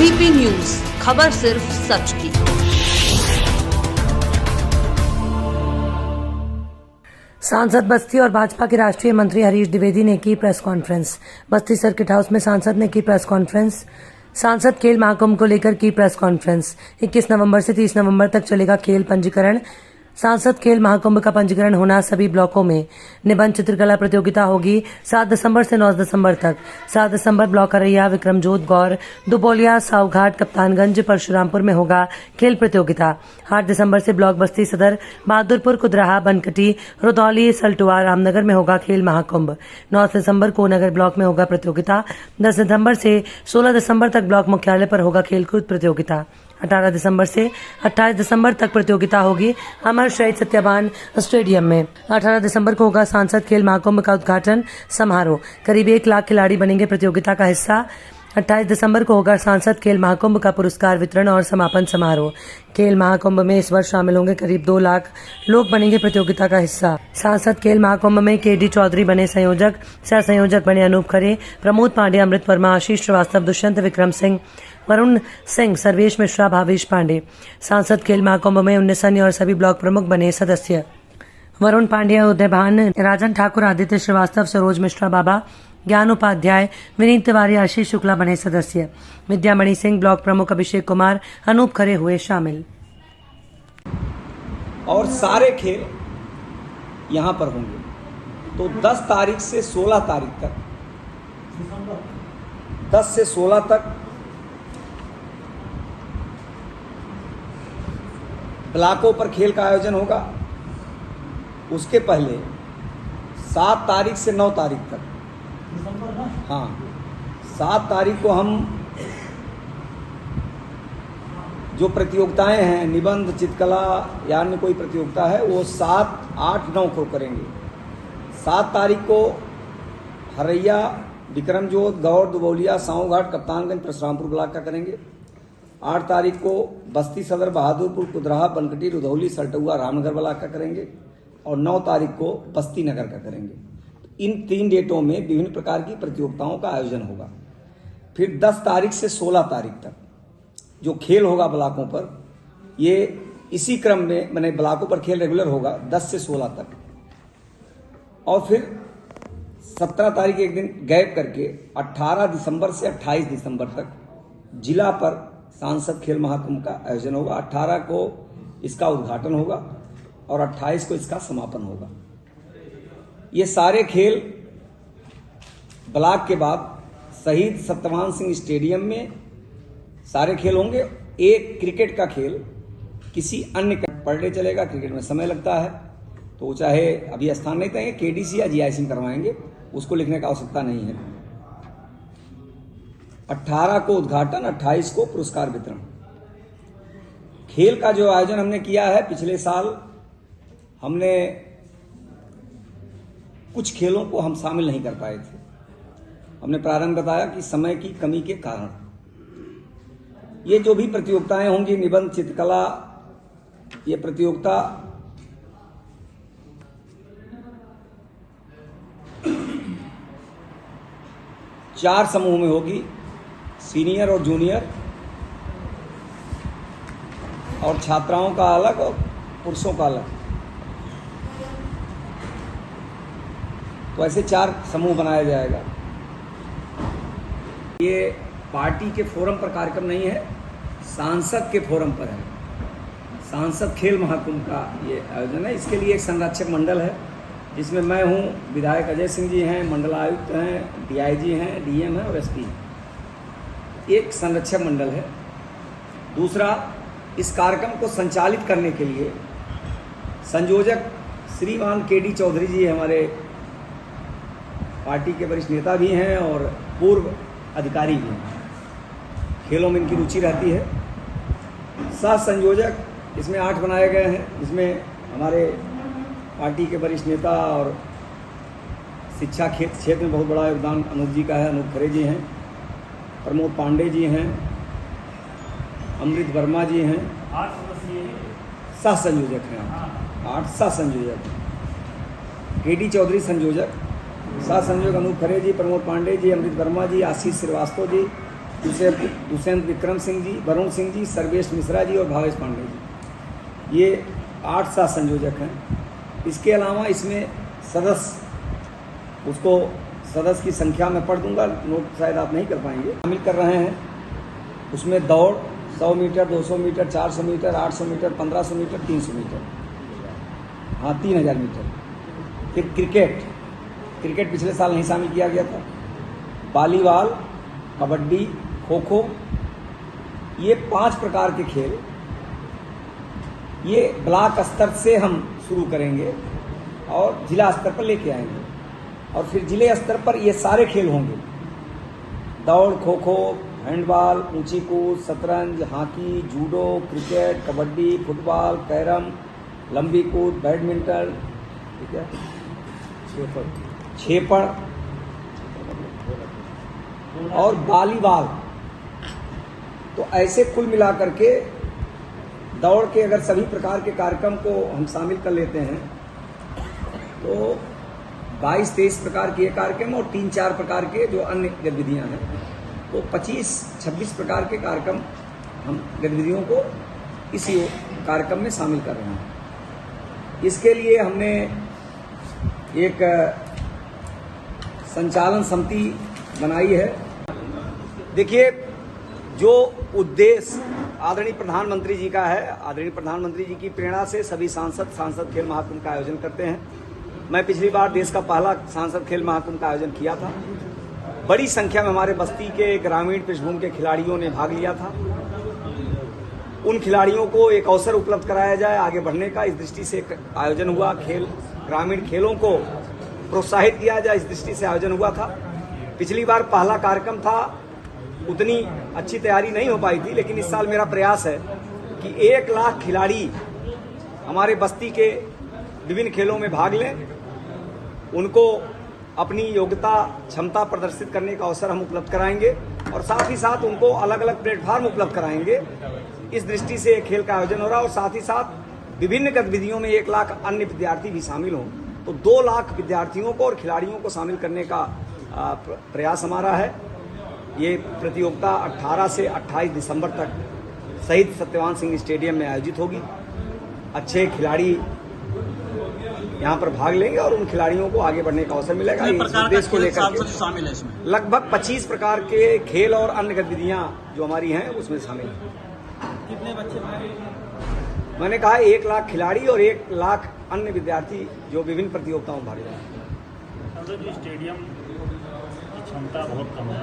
ABP news, खबर सिर्फ सच की। सांसद बस्ती और भाजपा के राष्ट्रीय मंत्री हरीश द्विवेदी ने की प्रेस कॉन्फ्रेंस। बस्ती सर्किट हाउस में सांसद ने की प्रेस कॉन्फ्रेंस। सांसद खेल महाकुंभ को लेकर की प्रेस कॉन्फ्रेंस। 21 नवंबर से 30 नवंबर तक चलेगा खेल पंजीकरण। सांसद खेल महाकुंभ का पंजीकरण होना सभी ब्लॉकों में। निबंध चित्रकला प्रतियोगिता होगी 7 दिसंबर से 9 दिसंबर तक। 7 दिसंबर ब्लॉक अरैया, विक्रमजोत, गौर, दुबोलिया, सावघाट, कप्तानगंज, परशुरामपुर में होगा खेल प्रतियोगिता। 8 दिसंबर से ब्लॉक बस्ती सदर, बहादुरपुर, कुदराहा, बनकटी, रुदौली, सल्टुआ, रामनगर में होगा खेल महाकुंभ। 9 दिसंबर को नगर ब्लॉक में होगा प्रतियोगिता। 10 दिसंबर से 16 दिसंबर तक ब्लॉक मुख्यालय पर होगा खेलकूद प्रतियोगिता। 18 दिसंबर से 28 दिसंबर तक प्रतियोगिता होगी अमर शहीद सत्याबान स्टेडियम में। 18 दिसंबर को होगा सांसद खेल महाकुंभ का उद्घाटन समारोह। करीब 1 लाख खिलाड़ी बनेंगे प्रतियोगिता का हिस्सा। 28 दिसंबर को होगा सांसद खेल महाकुंभ का पुरस्कार वितरण और समापन समारोह। खेल महाकुंभ में इस वर्ष शामिल होंगे करीब 2 लाख लोग बनेंगे प्रतियोगिता का हिस्सा। सांसद खेल महाकुंभ में केडी चौधरी बने संयोजक, सह संयोजक बने अनूप खरे, प्रमोद पांडे, अमृत वर्मा, आशीष श्रीवास्तव, दुष्यंत विक्रम सिंह, वरुण सिंह, सर्वेश मिश्रा, भावेश पांडे। सांसद खेल महाकुंभ में 19 अन्य और सभी ब्लॉक प्रमुख बने सदस्य। वरुण पांड्या, उदय भान, राजन ठाकुर, आदित्य श्रीवास्तव, सरोज मिश्रा बाबा, ज्ञान उपाध्याय, विनीत तिवारी, आशीष शुक्ला बने सदस्य। विद्यामणि सिंह, ब्लॉक प्रमुख अभिषेक कुमार, अनूप खरे हुए शामिल। और सारे खेल यहाँ पर होंगे। तो 10 तारीख से 16 तारीख तक, 10 से 16 तक ब्लॉकों पर खेल का आयोजन होगा। उसके पहले 7 तारीख से 9 तारीख तक, हाँ 7 तारीख को हम जो प्रतियोगिताएं हैं, निबंध, चित्रकला या अन्य कोई प्रतियोगिता है, वो 7, 8, 9 को करेंगे। 7 तारीख को हरैया, विक्रमजोत, गौर, दुबौलिया, सावघाट, कप्तानगंज, परशुरामपुर ब्लॉक का करेंगे। 8 तारीख को बस्ती सदर, बहादुरपुर, कुदराहा, बनकटी, रुदौली, सल्टुआ, रामनगर ब्लॉक का करेंगे। और 9 तारीख को बस्ती नगर का करेंगे। इन 3 डेटों में विभिन्न प्रकार की प्रतियोगिताओं का आयोजन होगा। फिर 10 तारीख से 16 तारीख तक जो खेल होगा ब्लॉकों पर, ये इसी क्रम में मैंने ब्लॉकों पर खेल रेगुलर होगा 10 से 16 तक। और फिर 17 तारीख एक दिन गैप करके 18 दिसंबर से 28 दिसंबर तक जिला पर सांसद खेल महाकुंभ का आयोजन होगा। 18 को इसका उद्घाटन होगा और 28 को इसका समापन होगा। ये सारे खेल ब्लॉक के बाद शहीद सत्यवान सिंह स्टेडियम में सारे खेल होंगे। एक क्रिकेट का खेल किसी अन्य पर डे चलेगा। क्रिकेट में समय लगता है, तो चाहे अभी स्थान नहीं देंगे, केडीसी या जीआईसी में करवाएंगे, उसको लिखने का आवश्यकता नहीं है। 18 को उद्घाटन, 28 को पुरस्कार वितरण। खेल का जो आयोजन हमने किया है, पिछले साल हमने कुछ खेलों को हम शामिल नहीं कर पाए थे। हमने प्रारंभ बताया कि समय की कमी के कारण। ये जो भी प्रतियोगिताएं होंगी, निबंध, चित्रकला, ये प्रतियोगिता चार समूह में होगी, सीनियर और जूनियर, और छात्राओं का अलग और पुरुषों का अलग। तो ऐसे 4 समूह बनाया जाएगा। ये पार्टी के फोरम पर कार्यक्रम नहीं है, सांसद के फोरम पर है। सांसद खेल महाकुंभ का ये आयोजन है। इसके लिए एक संरक्षक मंडल है, जिसमें मैं हूँ, विधायक अजय सिंह जी हैं, मंडल आयुक्त हैं, डीआईजी हैं, डीएम हैं और एसपी हैं। एक संरक्षक मंडल है। दूसरा, इस कार्यक्रम को संचालित करने के लिए संयोजक श्रीमान केडी चौधरी जी हमारे पार्टी के वरिष्ठ नेता भी हैं और पूर्व अधिकारी भी हैं। खेलों में इनकी रुचि रहती है। 7 संयोजक इसमें 8 बनाए गए हैं, जिसमें हमारे पार्टी के वरिष्ठ नेता और शिक्षा क्षेत्र में बहुत बड़ा योगदान अनूप जी का है। अनूप खरे जी हैं, प्रमोद पांडे जी हैं, अमृत वर्मा जी हैं। 7 संयोजक हैं, 8 7 संयोजक। केडी चौधरी संयोजक, 7 संयोजक अनूप खरे जी, प्रमोद पांडे जी, अमृत वर्मा जी, आशीष श्रीवास्तव जी, दुष्यंत विक्रम सिंह जी, वरुण सिंह जी, सर्वेश मिश्रा जी और भावेश पांडे जी, ये 8 सह संयोजक हैं। इसके अलावा इसमें सदस्य, उसको सदस्य की संख्या में पढ़ दूंगा, नोट शायद आप नहीं कर पाएंगे, शामिल कर रहे हैं। उसमें दौड़ 100 metre, 200 metre, 400 metre, 800 metre, 1500 metre, 300 metre, हाँ 3000 मीटर। फिर क्रिकेट पिछले साल नहीं शामिल किया गया था। वॉलीबॉल, कबड्डी, खो खो, ये 5 प्रकार के खेल ये ब्लॉक स्तर से हम शुरू करेंगे और जिला स्तर पर लेके आएंगे, और फिर जिले स्तर पर ये सारे खेल होंगे। दौड़, खो खो, हैंडबॉल, ऊंची कूद, शतरंज, hockey, judo, cricket, kabaddi, football, carrom, लंबी कूद, बैडमिंटन, ठीक है, छेपड़ और वॉलीबॉल। तो ऐसे कुल मिलाकर के दौड़ के अगर सभी प्रकार के कार्यक्रम को हम शामिल कर लेते हैं तो 22-23 प्रकार के ये कार्यक्रम और 3-4 प्रकार के जो अन्य गतिविधियां हैं, तो 25-26 प्रकार के कार्यक्रम हम गतिविधियों को इसी कार्यक्रम में शामिल कर रहे हैं। इसके लिए हमने एक संचालन समिति बनाई है। देखिए, जो उद्देश्य आदरणीय प्रधानमंत्री जी का है, आदरणीय प्रधानमंत्री जी की प्रेरणा से सभी सांसद खेल महाकुंभ का आयोजन करते हैं। मैं पिछली बार देश का पहला सांसद खेल महाकुंभ का आयोजन किया था। बड़ी संख्या में हमारे बस्ती के ग्रामीण पृष्ठभूमि के खिलाड़ियों ने भाग लिया था। उन खिलाड़ियों को एक अवसर उपलब्ध कराया जाए आगे बढ़ने का, इस दृष्टि से आयोजन हुआ। ग्रामीण खेलों को प्रोत्साहित किया जाए, इस दृष्टि से आयोजन हुआ था। पिछली बार पहला कार्यक्रम था, उतनी अच्छी तैयारी नहीं हो पाई थी, लेकिन इस साल मेरा प्रयास है कि 1 लाख खिलाड़ी हमारे बस्ती के विभिन्न खेलों में भाग लें, उनको अपनी योग्यता क्षमता प्रदर्शित करने का अवसर हम उपलब्ध कराएंगे और साथ ही साथ उनको अलग अलग प्लेटफॉर्म उपलब्ध कराएंगे। इस दृष्टि से खेल का आयोजन हो रहा है और साथ ही साथ विभिन्न गतिविधियों में 1 लाख अन्य विद्यार्थी भी शामिल हों, तो 2 लाख विद्यार्थियों को और खिलाड़ियों को शामिल करने का प्रयास हमारा है। ये प्रतियोगिता 18 से 28 दिसंबर तक शहीद सत्यवान सिंह स्टेडियम में आयोजित होगी। अच्छे खिलाड़ी यहाँ पर भाग लेंगे और उन खिलाड़ियों को आगे बढ़ने का अवसर मिलेगा। इस उद्देश्य को लेकर शामिल है इसमें लगभग 25 प्रकार के खेल और अन्य गतिविधियां जो हमारी हैं उसमें शामिल हैं। कितने बच्चे भाग? मैंने कहा 1 लाख खिलाड़ी और 1 लाख अन्य विद्यार्थी जो विभिन्न प्रतियोगिताओं में भाग लेंगे। स्टेडियम की क्षमता बहुत कम है।